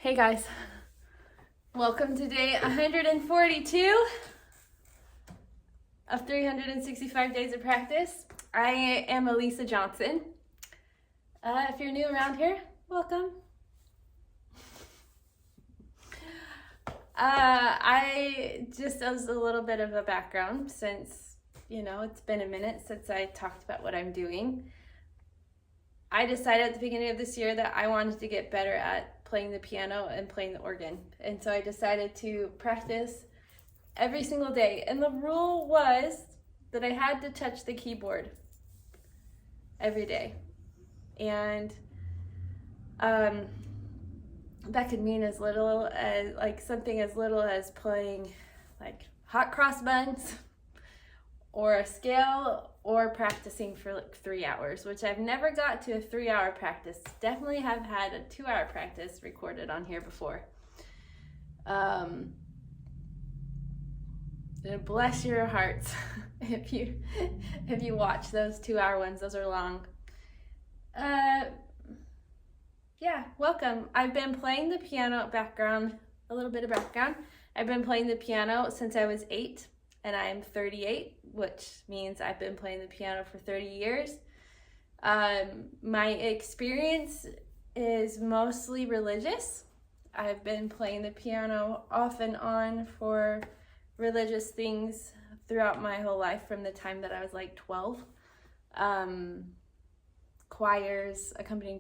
Hey guys, welcome to day 142 of 365 days of practice. I am Elisa Johnson. If you're new around here, welcome. I just as a little bit of a background since, it's been a minute since I talked about what I'm doing. I decided at the beginning of this year that I wanted to get better at playing the piano and playing the organ. And so I decided to practice every single day. And the rule was that I had to touch the keyboard every day. And that could mean as little as something as little as playing hot cross buns or a scale, or practicing for 3 hours, which I've never got to a 3-hour practice. Definitely have had a 2-hour practice recorded on here before. Bless your hearts if you watch those 2-hour ones. Those are long. Yeah, welcome. I've been playing the piano a little bit of background. I've been playing the piano since I was 8. And I'm 38, which means I've been playing the piano for 30 years. My experience is mostly religious. I've been playing the piano off and on for religious things throughout my whole life, from the time that I was 12. Accompanying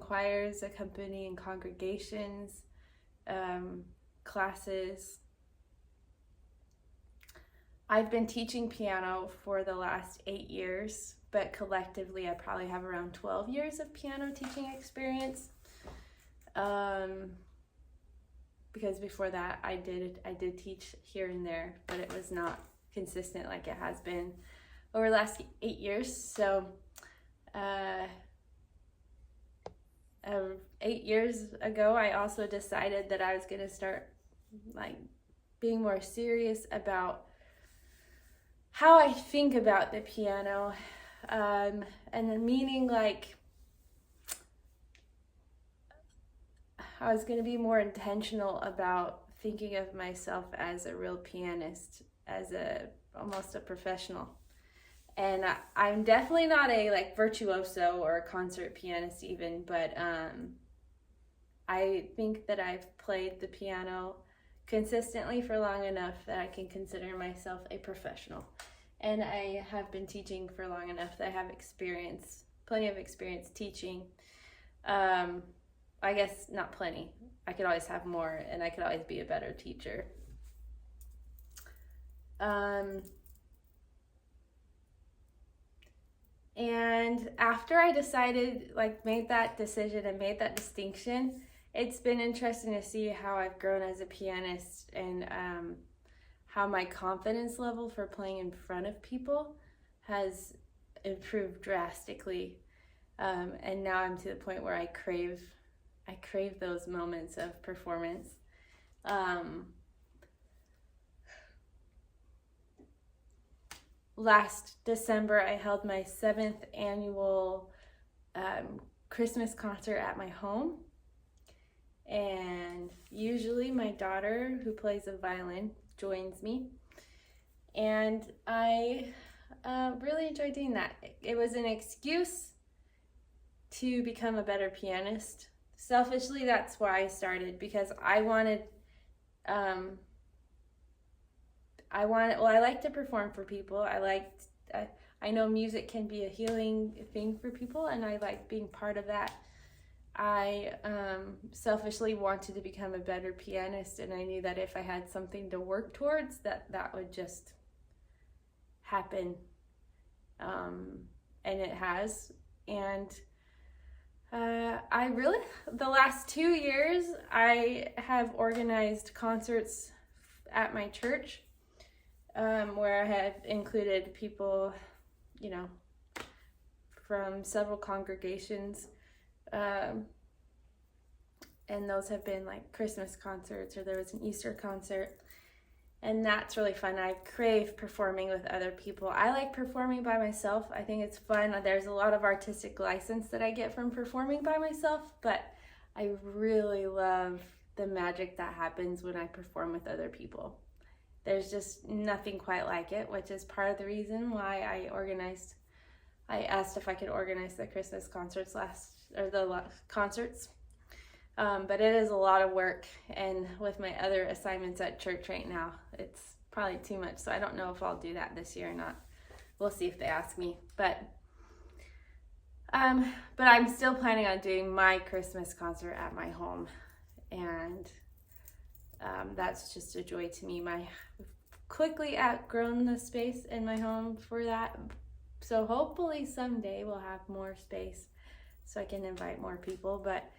congregations, classes. I've been teaching piano for the last 8 years, but collectively I probably have around 12 years of piano teaching experience. Because before that I did teach here and there, but it was not consistent like it has been over the last 8 years. So 8 years ago, I also decided that I was going to start being more serious about how I think about the piano, and the meaning, I was going to be more intentional about thinking of myself as a real pianist, as almost a professional. And I'm definitely not a virtuoso or a concert pianist even, but I think that I've played the piano consistently for long enough that I can consider myself a professional. And I have been teaching for long enough that I have plenty of experience teaching. I guess not plenty. I could always have more, and I could always be a better teacher. And after I made that decision and made that distinction, it's been interesting to see how I've grown as a pianist, and how my confidence level for playing in front of people has improved drastically. And now I'm to the point where I crave those moments of performance. Last December, I held my 7th annual Christmas concert at my home. And usually my daughter, who plays the violin, joins me. And I really enjoyed doing that. It was an excuse to become a better pianist. Selfishly, that's why I started, because I like to perform for people. I know music can be a healing thing for people, and I like being part of that. I selfishly wanted to become a better pianist, and I knew that if I had something to work towards, that would just happen. And it has. And the last 2 years, I have organized concerts at my church, where I have included people, from several congregations. And those have been Christmas concerts, or there was an Easter concert. And that's really fun. I crave performing with other people. I like performing by myself. I think it's fun. There's a lot of artistic license that I get from performing by myself, but I really love the magic that happens when I perform with other people. There's just nothing quite like it, which is part of the reason why I asked if I could organize the Christmas concerts concerts. But it is a lot of work, and with my other assignments at church right now, it's probably too much. So I don't know if I'll do that this year or not. We'll see if they ask me. But I'm still planning on doing my Christmas concert at my home, and that's just a joy to me. My quickly outgrown the space in my home for that. So hopefully someday we'll have more space so I can invite more people. But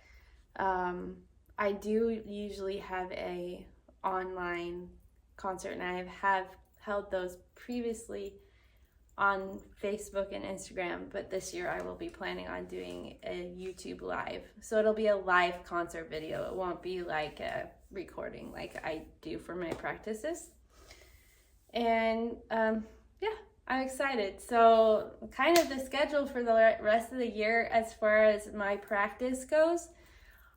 I do usually have a online concert, and I have held those previously on Facebook and Instagram, but this year I will be planning on doing a YouTube live. So it'll be a live concert video. It won't be like a recording like I do for my practices. And yeah, I'm excited. So kind of the schedule for the rest of the year as far as my practice goes,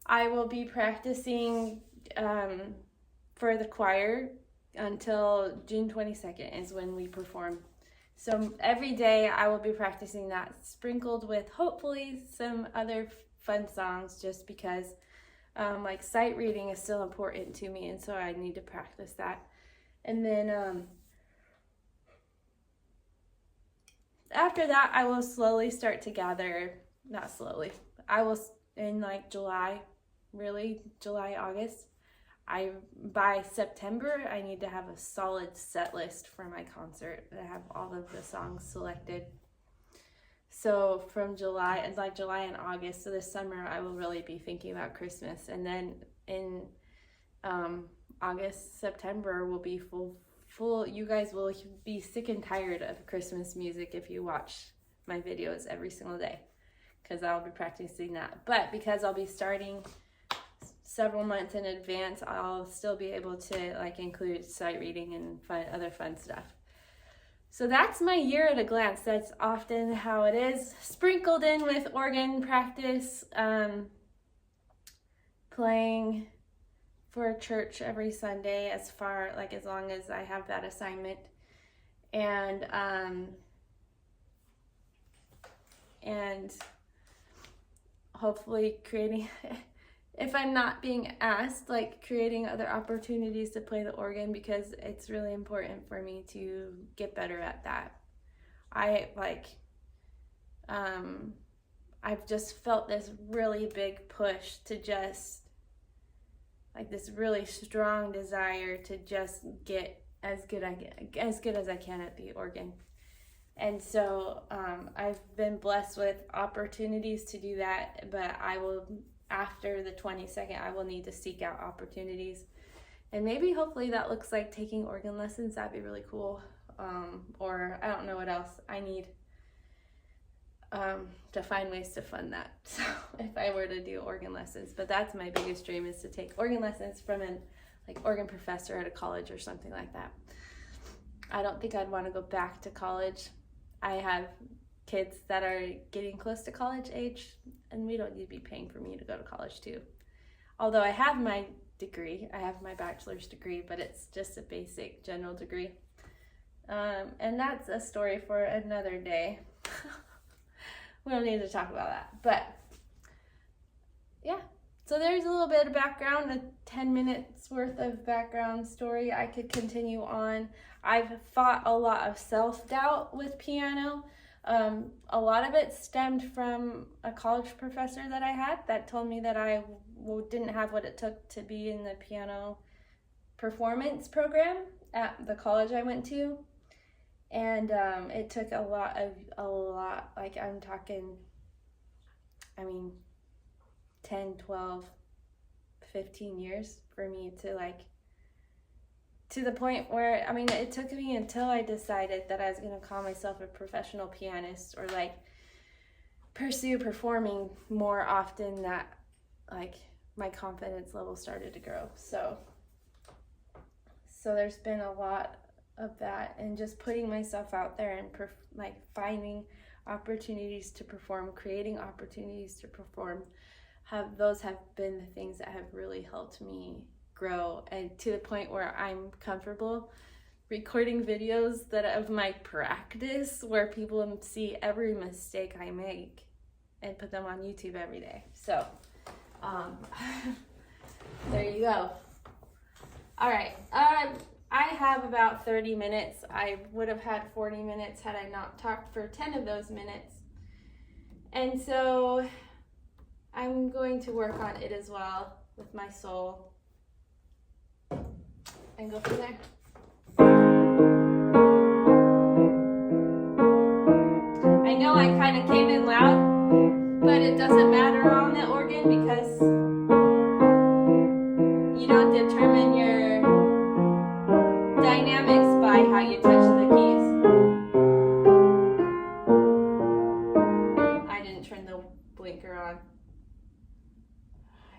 I will be practicing for the choir until June 22nd is when we perform. So every day I will be practicing that, sprinkled with hopefully some other fun songs, just because like sight reading is still important to me, and so I need to practice that. And then after that I will slowly start to gather, not slowly, I will in like July, August. By September, I need to have a solid set list for my concert. I have all of the songs selected. So from July and August, so this summer, I will really be thinking about Christmas. And then in August, September will be full. You guys will be sick and tired of Christmas music if you watch my videos every single day, because I'll be practicing that. But because I'll be starting several months in advance, I'll still be able to like include sight reading and other fun stuff. So that's my year at a glance. That's often how it is, sprinkled in with organ practice, playing for church every Sunday as long as I have that assignment, and hopefully creating if I'm not being asked, like creating other opportunities to play the organ, because it's really important for me to get better at that. I've just felt this really big push to just, like this really strong desire to just get as good as I can at the organ. And so I've been blessed with opportunities to do that, but after the 22nd, I will need to seek out opportunities. And maybe hopefully that looks like taking organ lessons. That'd be really cool. Or I don't know what else I need to find ways to fund that. So if I were to do organ lessons, but that's my biggest dream, is to take organ lessons from an organ professor at a college or something like that. I don't think I'd want to go back to college. I have kids that are getting close to college age, and we don't need to be paying for me to go to college too. Although I have my degree, I have my bachelor's degree, but it's just a basic general degree. And that's a story for another day. We don't need to talk about that. But yeah, so there's a little bit of background, a 10 minutes worth of background story. I could continue on. I've fought a lot of self-doubt with piano. A lot of it stemmed from a college professor that I had that told me that I didn't have what it took to be in the piano performance program at the college I went to. And it took a lot, like I'm talking, 10, 12, 15 years for me to the point where, it took me until I decided that I was going to call myself a professional pianist, or pursue performing more often, that my confidence level started to grow. So there's been a lot of that, and just putting myself out there and finding opportunities to perform, creating opportunities to perform. those have been the things that have really helped me grow, and to the point where I'm comfortable recording videos that of my practice where people see every mistake I make and put them on YouTube every day. So there you go. All right, I have about 30 minutes. I would have had 40 minutes had I not talked for 10 of those minutes. And so I'm going to work on it as well with my soul and go from there. I know I kind of came in loud, but it doesn't matter on the organ because you don't determine your dynamics by how you touch the keys. I didn't turn the blinker on.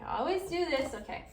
I always do this. Okay.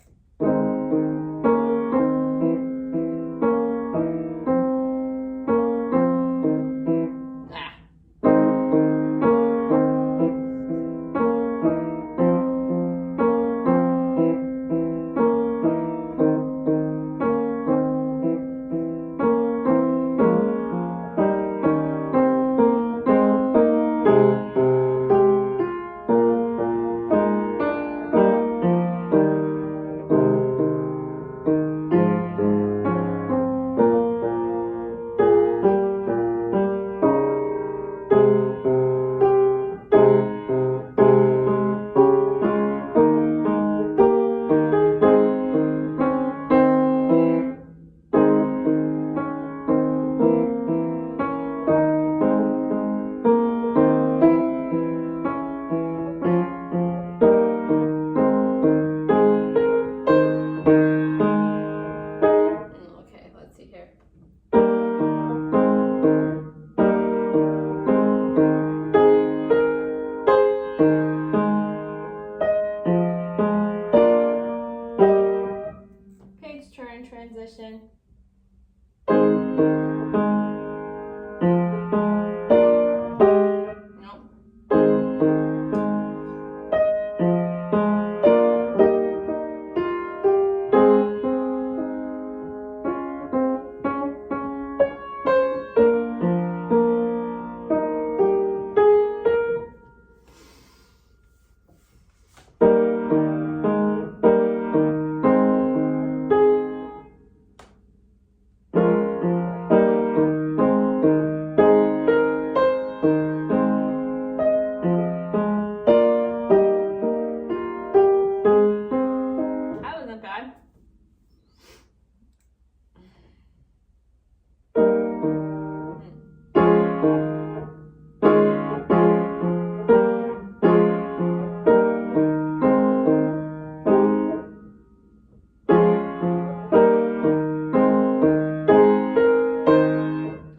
Transition.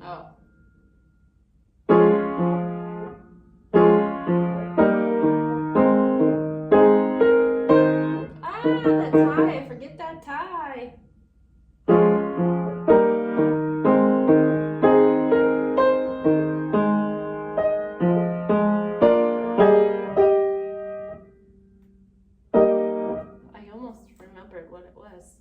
Nope. That tie. Forget that tie. I almost remembered what it was.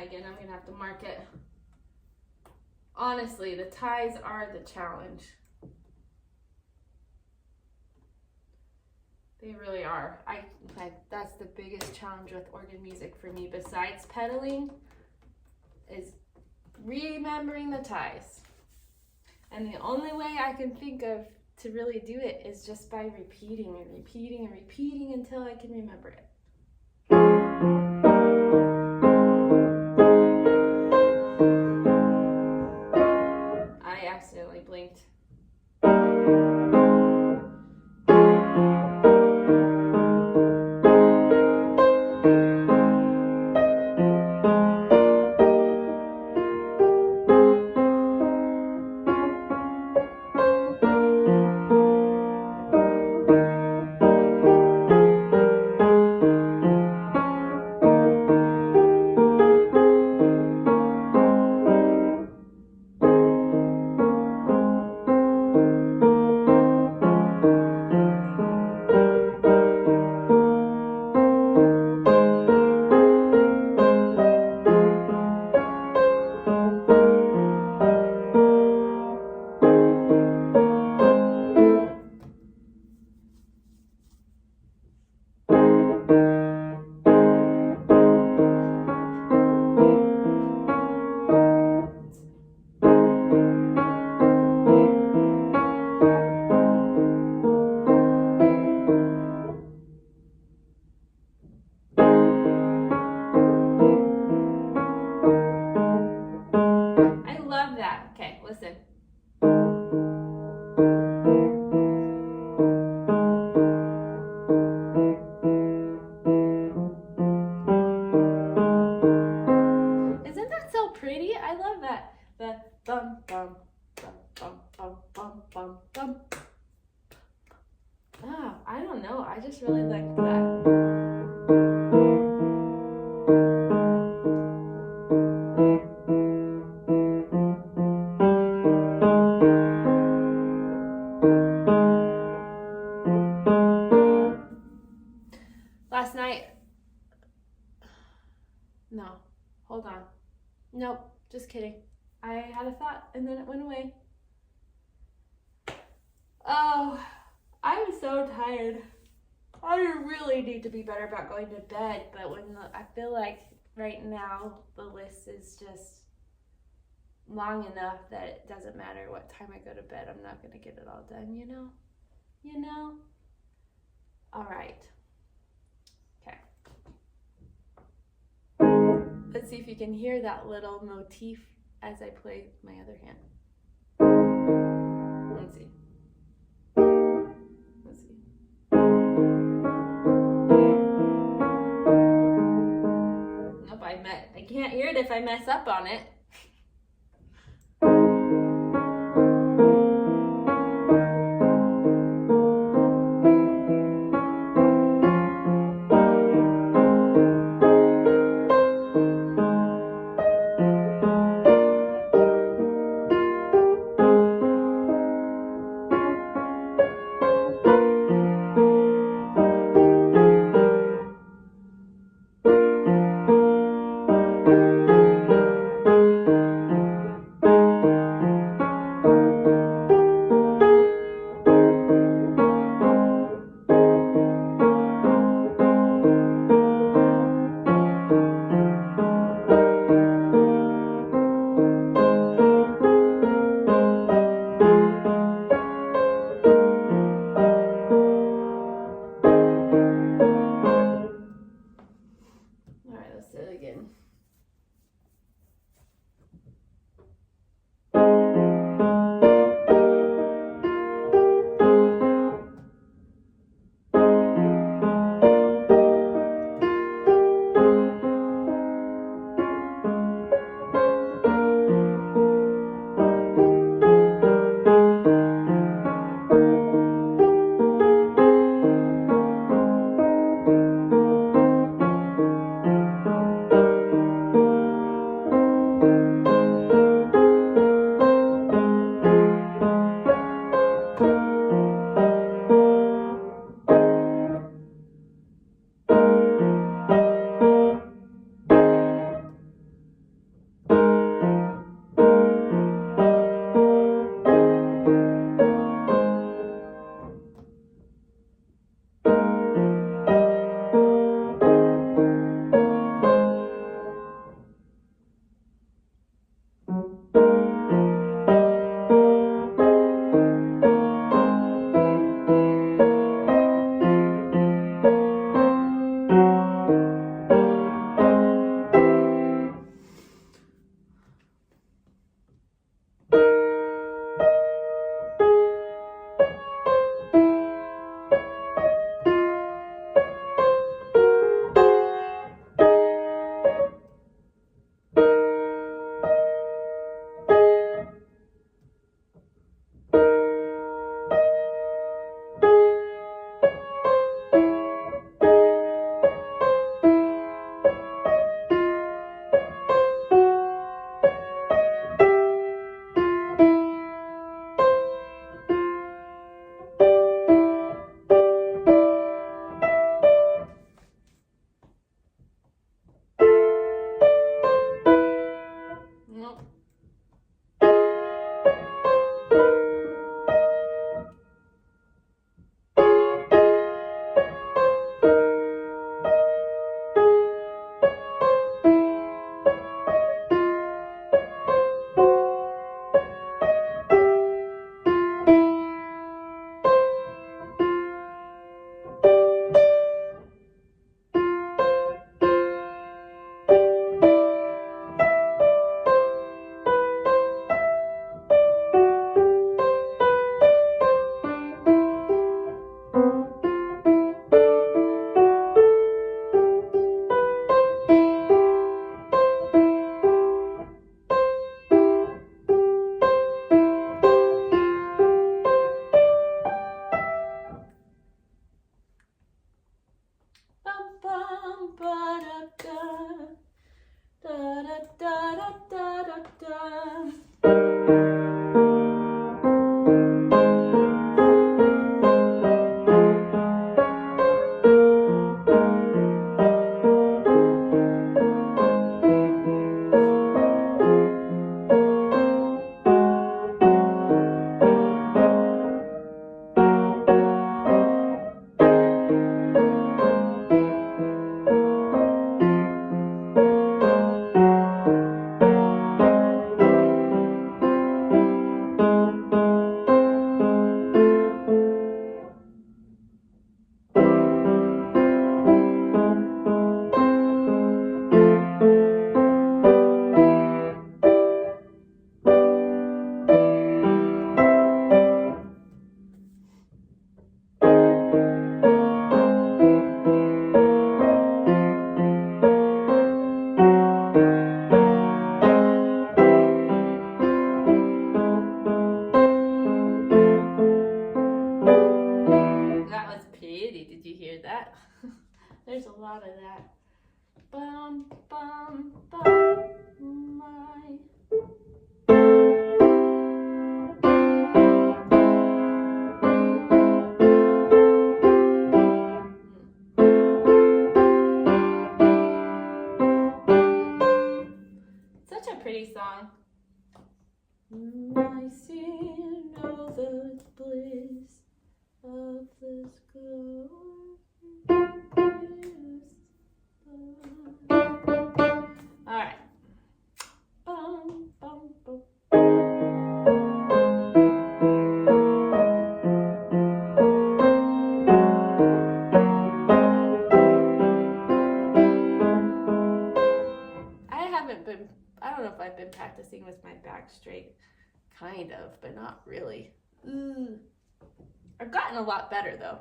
Again, I'm gonna have to mark it. Honestly, the ties are the challenge. They really are. That's the biggest challenge with organ music for me, besides pedaling, is remembering the ties. And the only way I can think of to really do it is just by repeating and repeating and repeating until I can remember it. I accidentally blinked. Okay, listen. Isn't that so pretty? I love that. The bum bum bum bum bum bum bum bum. Oh, I don't know. I just really liked that. Last night, no, hold on. Nope, just kidding. I had a thought and then it went away. Oh, I'm so tired. I really need to be better about going to bed, but I feel like right now the list is just long enough that it doesn't matter what time I go to bed. I'm not going to get it all done, you know? You know? All right. Okay. Let's see if you can hear that little motif as I play my other hand. Let's see. Let's see. Nope, I can't hear it if I mess up on it. bum, ba, da, da, da, da, da, da, da, da. That. There's a lot of that. Bum, bum, bum, my. Such a pretty song. I see know the bliss of this glory. Alright. Bum, bum, bum. I don't know if I've been practicing with my back straight. Kind of, but not really. I've gotten a lot better though.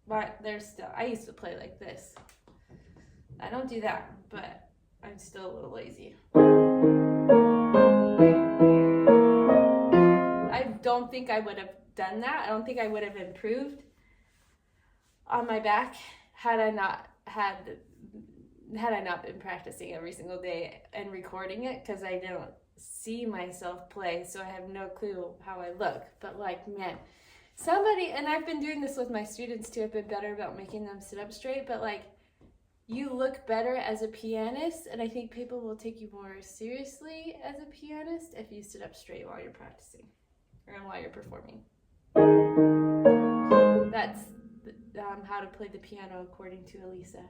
But there's still, I used to play like this. I don't do that, but I'm still a little lazy. I don't think I would have done that. I don't think I would have improved on my back had I not been practicing every single day and recording it, because I don't see myself play, so I have no clue how I look. But like, man, somebody, and I've been doing this with my students too, I've been better about making them sit up straight, but like, you look better as a pianist, and I think people will take you more seriously as a pianist if you sit up straight while you're practicing or while you're performing. That's how to play the piano according to Elisa.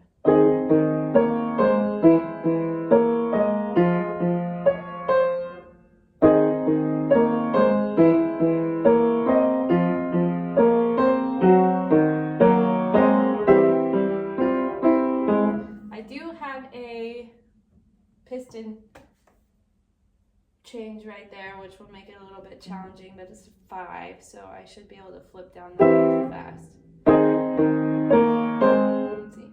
I do have a piston change right there, which will make it a little bit challenging, but it's 5, so I should be able to flip down that really fast. Let's see.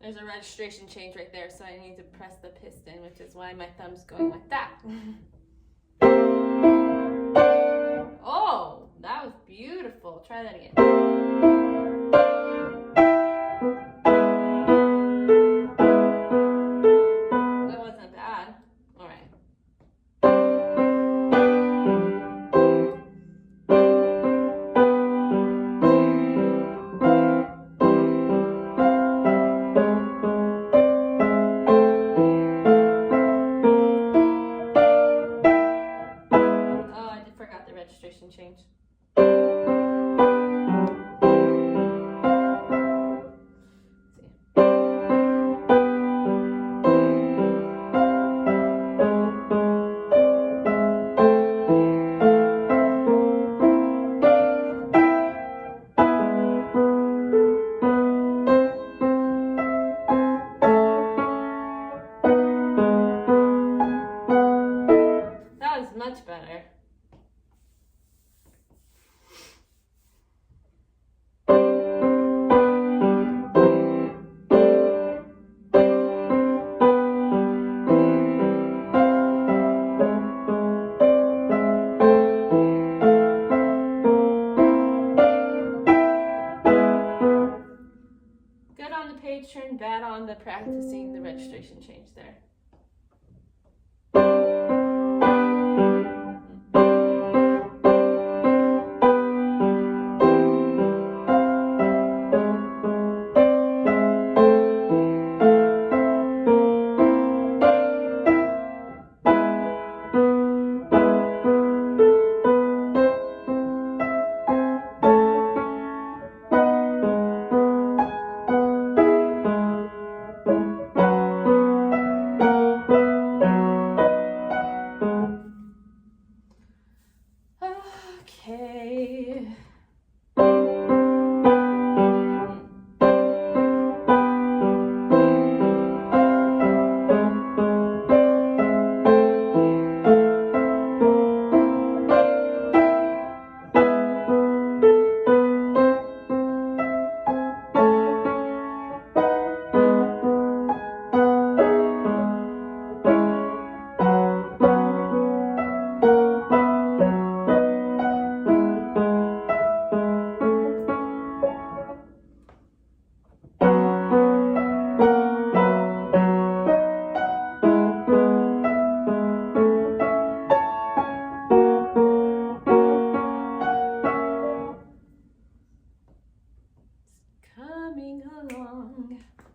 There's a registration change right there, so I need to press the piston, which is why my thumb's going like that. Oh, that was beautiful. Try that again. That wasn't bad. All right. Registration change. That was much better. Good on the page turn, bad on the practicing the registration change there. Okay.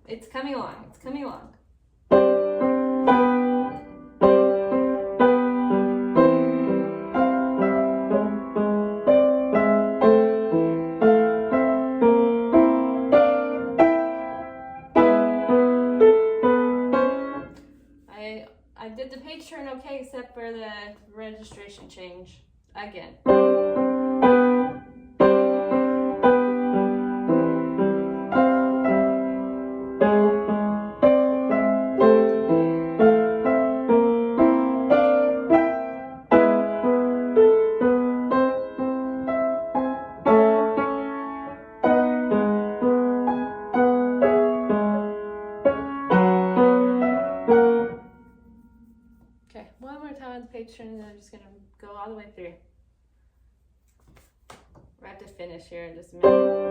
It's coming along. It's coming along. I did the page turn okay, except for the registration change again. Okay, one more time on the page turn, and then I'm just going to go all the way through. We're about to finish here in just a minute.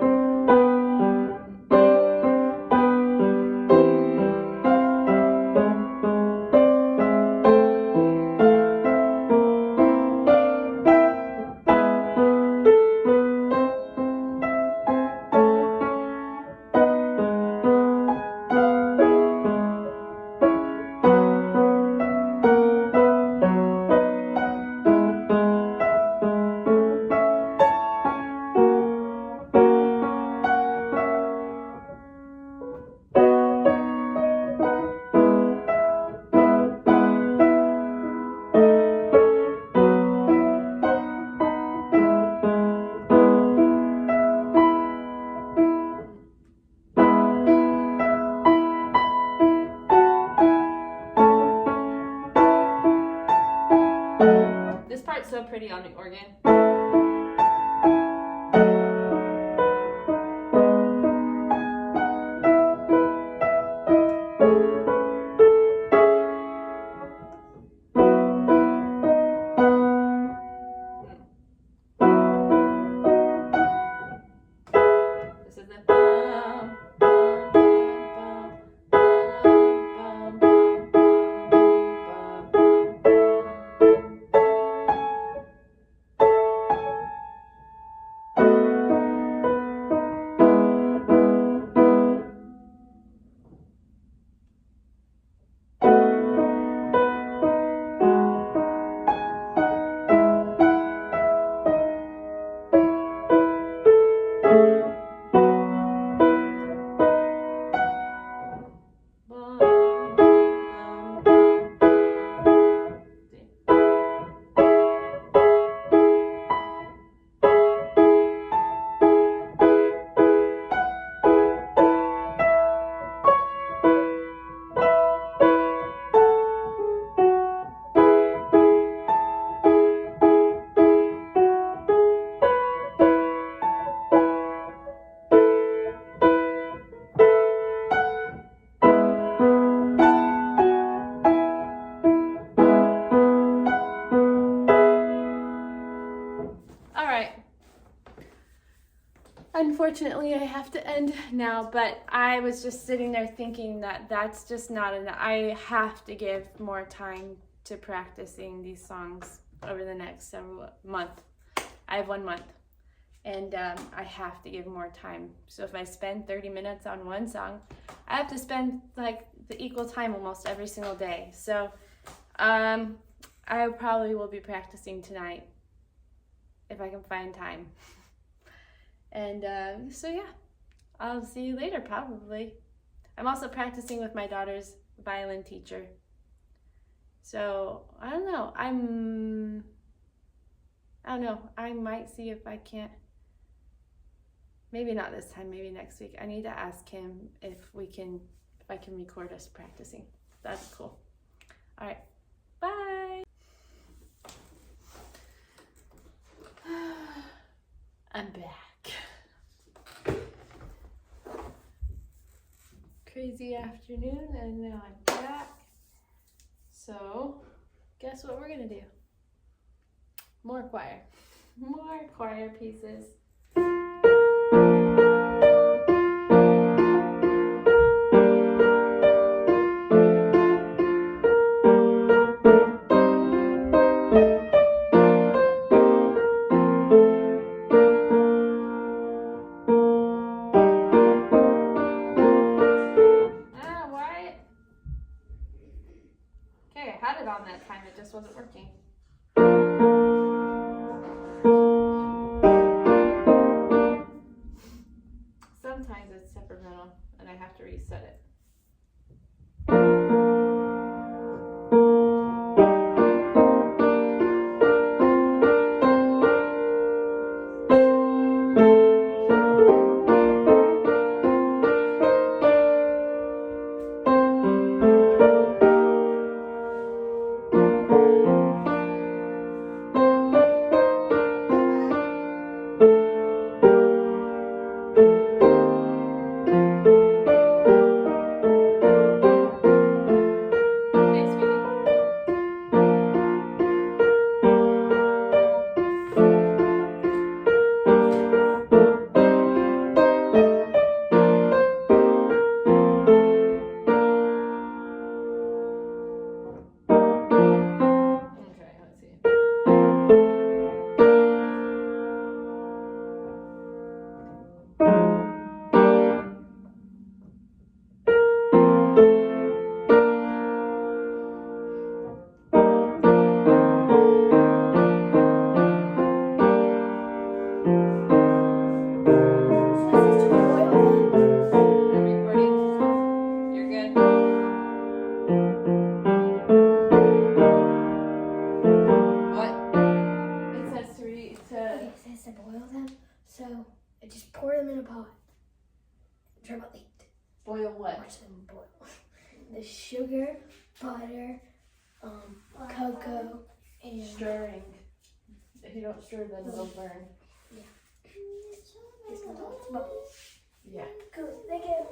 This part's so pretty on the organ. unfortunately, I have to end now, but I was just sitting there thinking that that's just not enough. I have to give more time to practicing these songs over the next several months. I have 1 month, and I have to give more time. So if I spend 30 minutes on one song, I have to spend like the equal time almost every single day. So I probably will be practicing tonight if I can find time. And so yeah, I'll see you later probably. I'm also practicing with my daughter's violin teacher. So I don't know. I might see if I can't. Maybe not this time, maybe next week. I need to ask him if I can record us practicing. That's cool. All right. Bye. I'm back. Crazy afternoon, and now I'm back. So, guess what we're gonna do? More choir. More choir pieces. Okay, I had it on that time, it just wasn't working. Sometimes it's temperamental and I have to reset it. So I just pour them in a pot. Turn about 8. Boil what? Watch them boil. The sugar, butter, cocoa, and stirring. If you don't stir, then it'll burn. Yeah. It's bubbles. Yeah. Good. Thank you.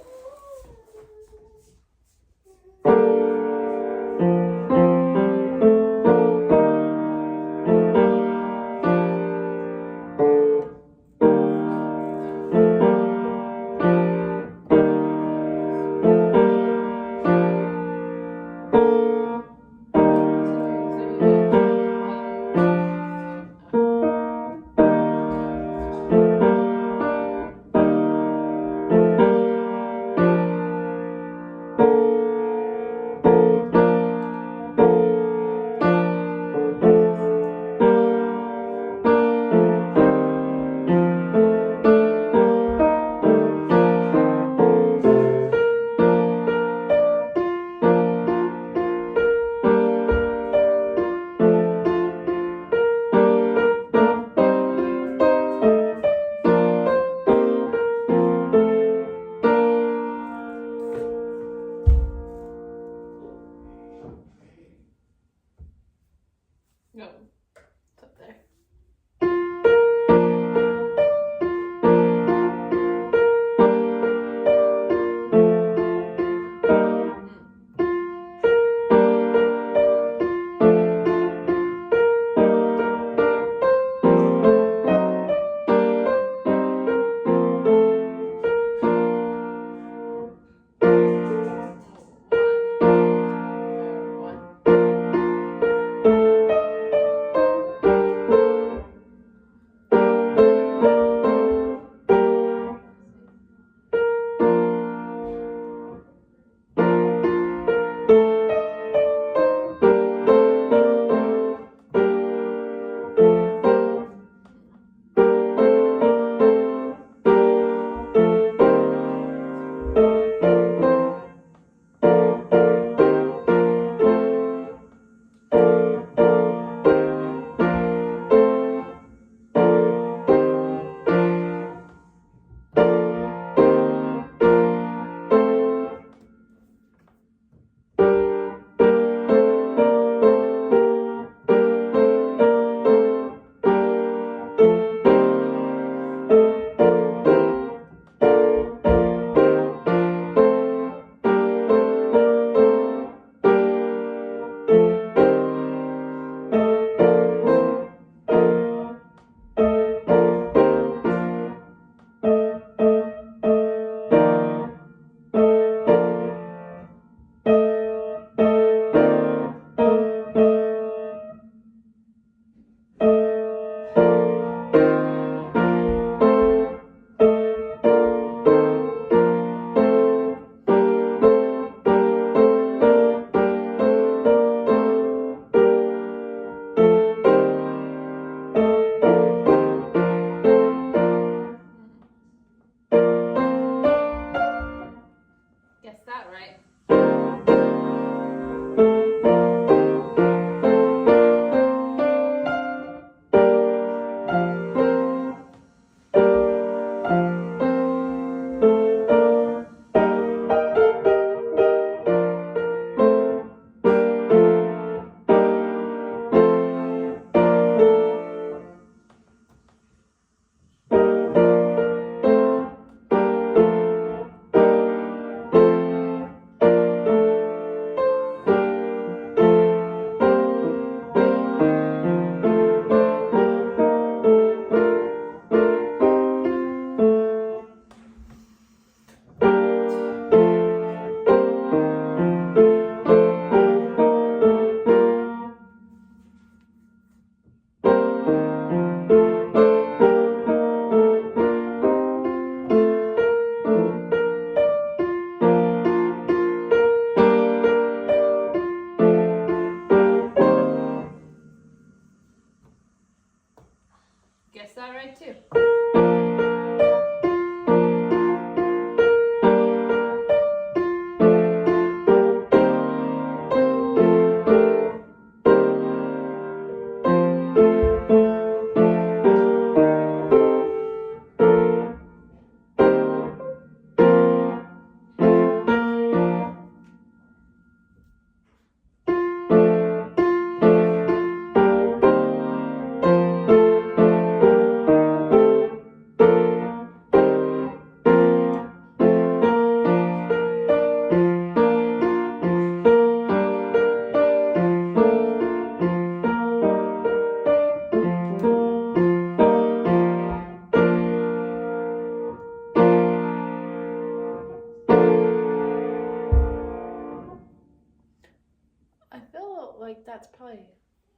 like that's probably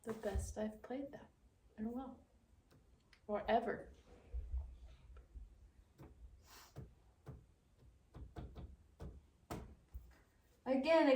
the best I've played that in a while. Or ever. Again.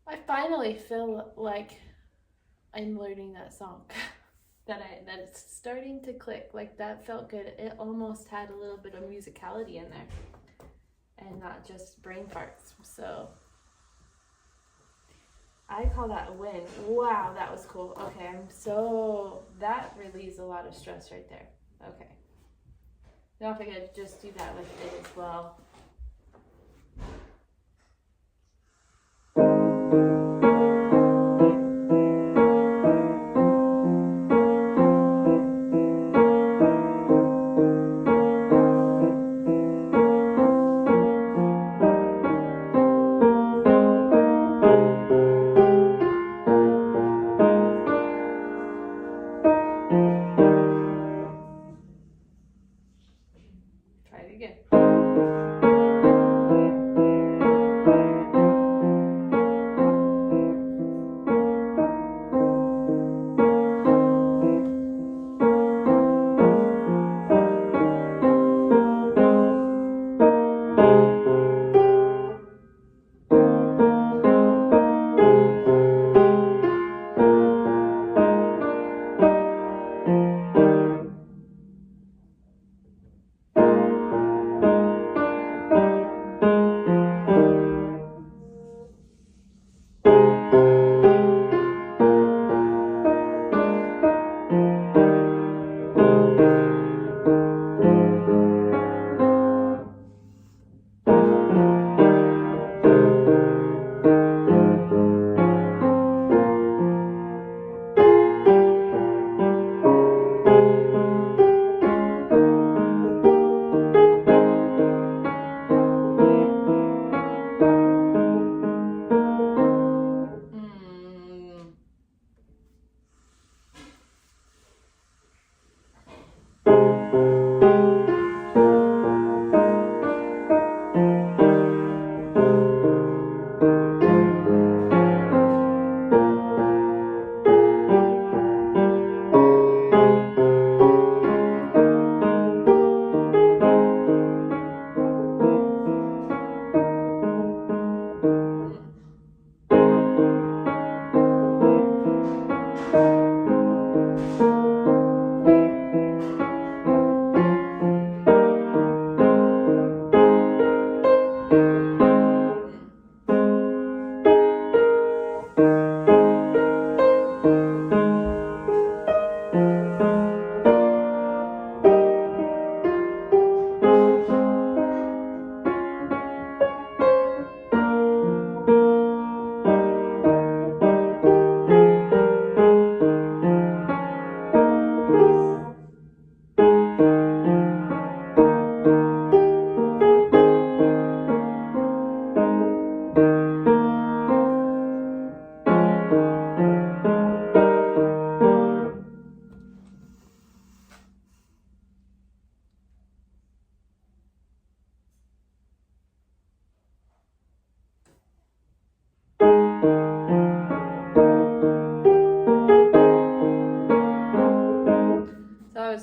I finally feel like I'm learning that song. that it's starting to click. Like that felt good. It almost had a little bit of musicality in there and not just brain farts. So I call that a win. Wow, that was cool. Okay, that relieves a lot of stress right there. Okay. Now if I could just do that with it as well.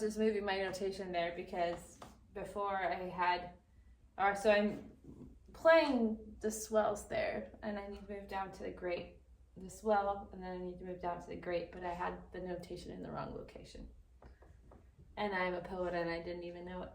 just moving my notation there because before I had, so I'm playing the swells there, and I need to move down to the great, the swell, and then I need to move down to the great, but I had the notation in the wrong location. And I'm a poet and I didn't even know it.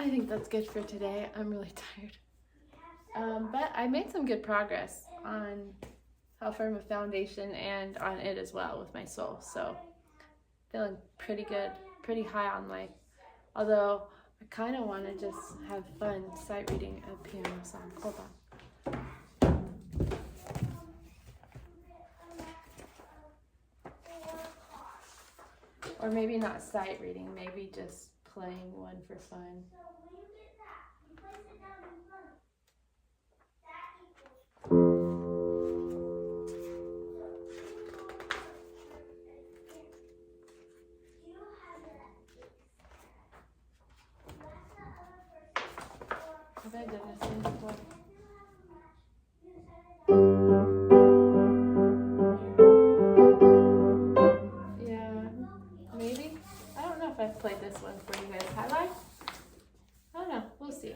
I think that's good for today. I'm really tired. But I made some good progress on How Firm a Foundation and on it as well with my soul. So feeling pretty good, pretty high on life. Although I kind of want to just have fun sight reading a piano song. Hold on. Or maybe not sight reading, maybe just playing one for fun. Have I done this one before? Yeah, maybe. I don't know if I've played this one for you guys. Have I? I don't know. We'll see.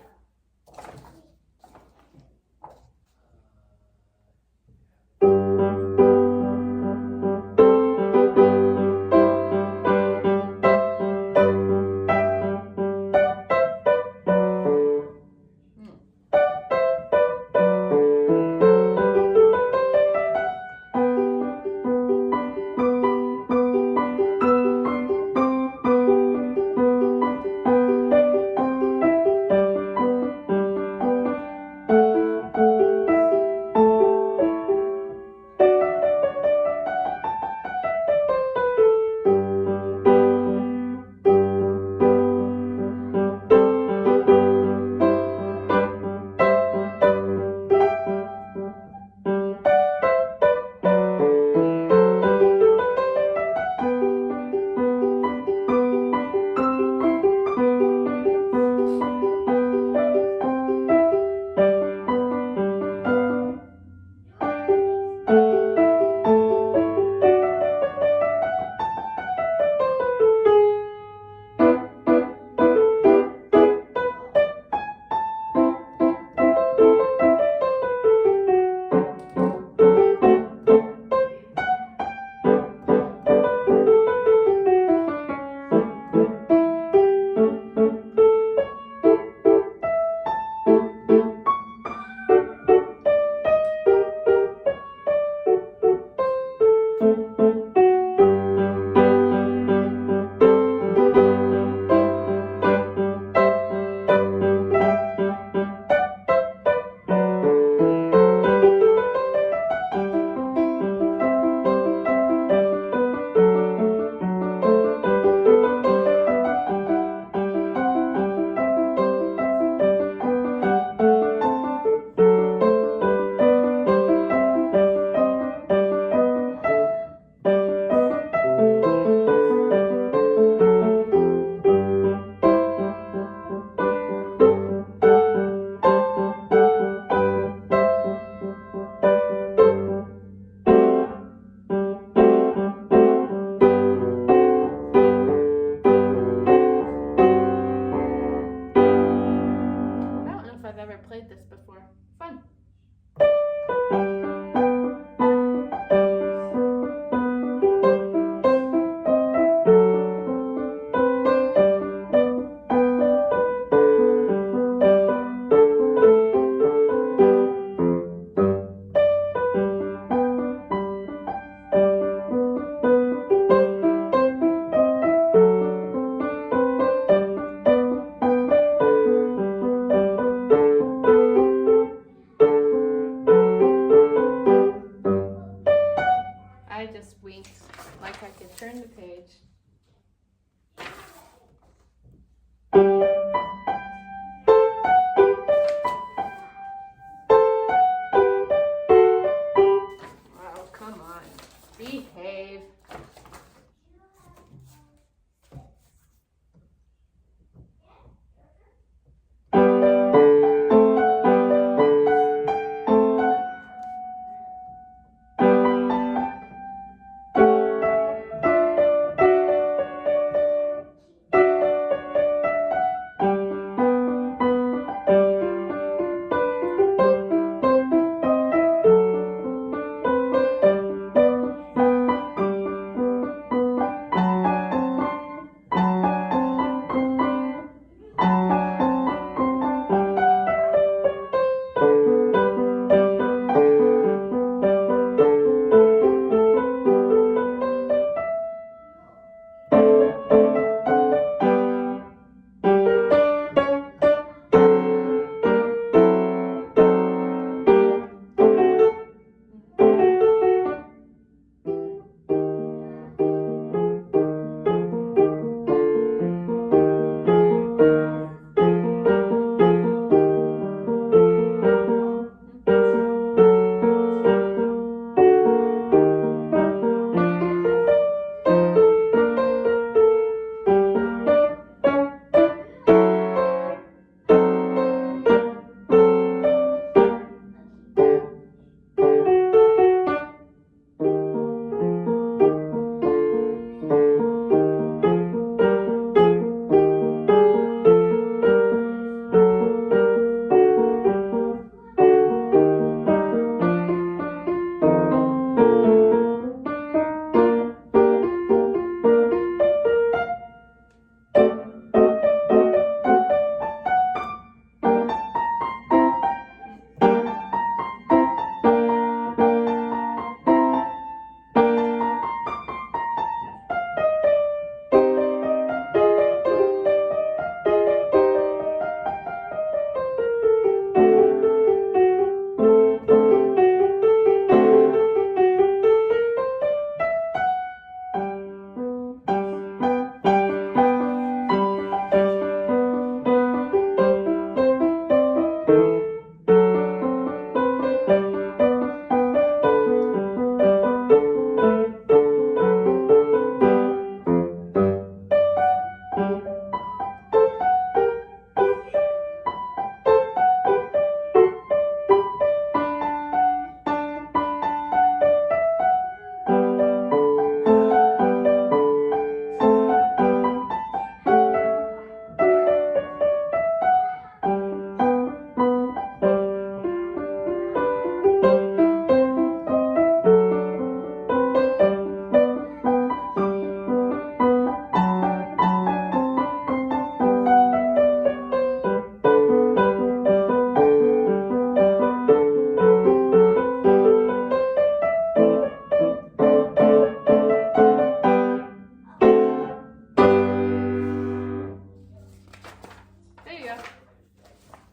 I've ever played this before. Fun.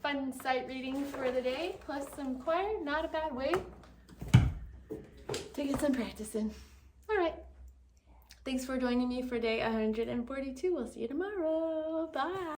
fun sight reading for the day, plus some choir. Not a bad way to get some practice in. All right. Thanks for joining me for day 142. We'll see you tomorrow. Bye.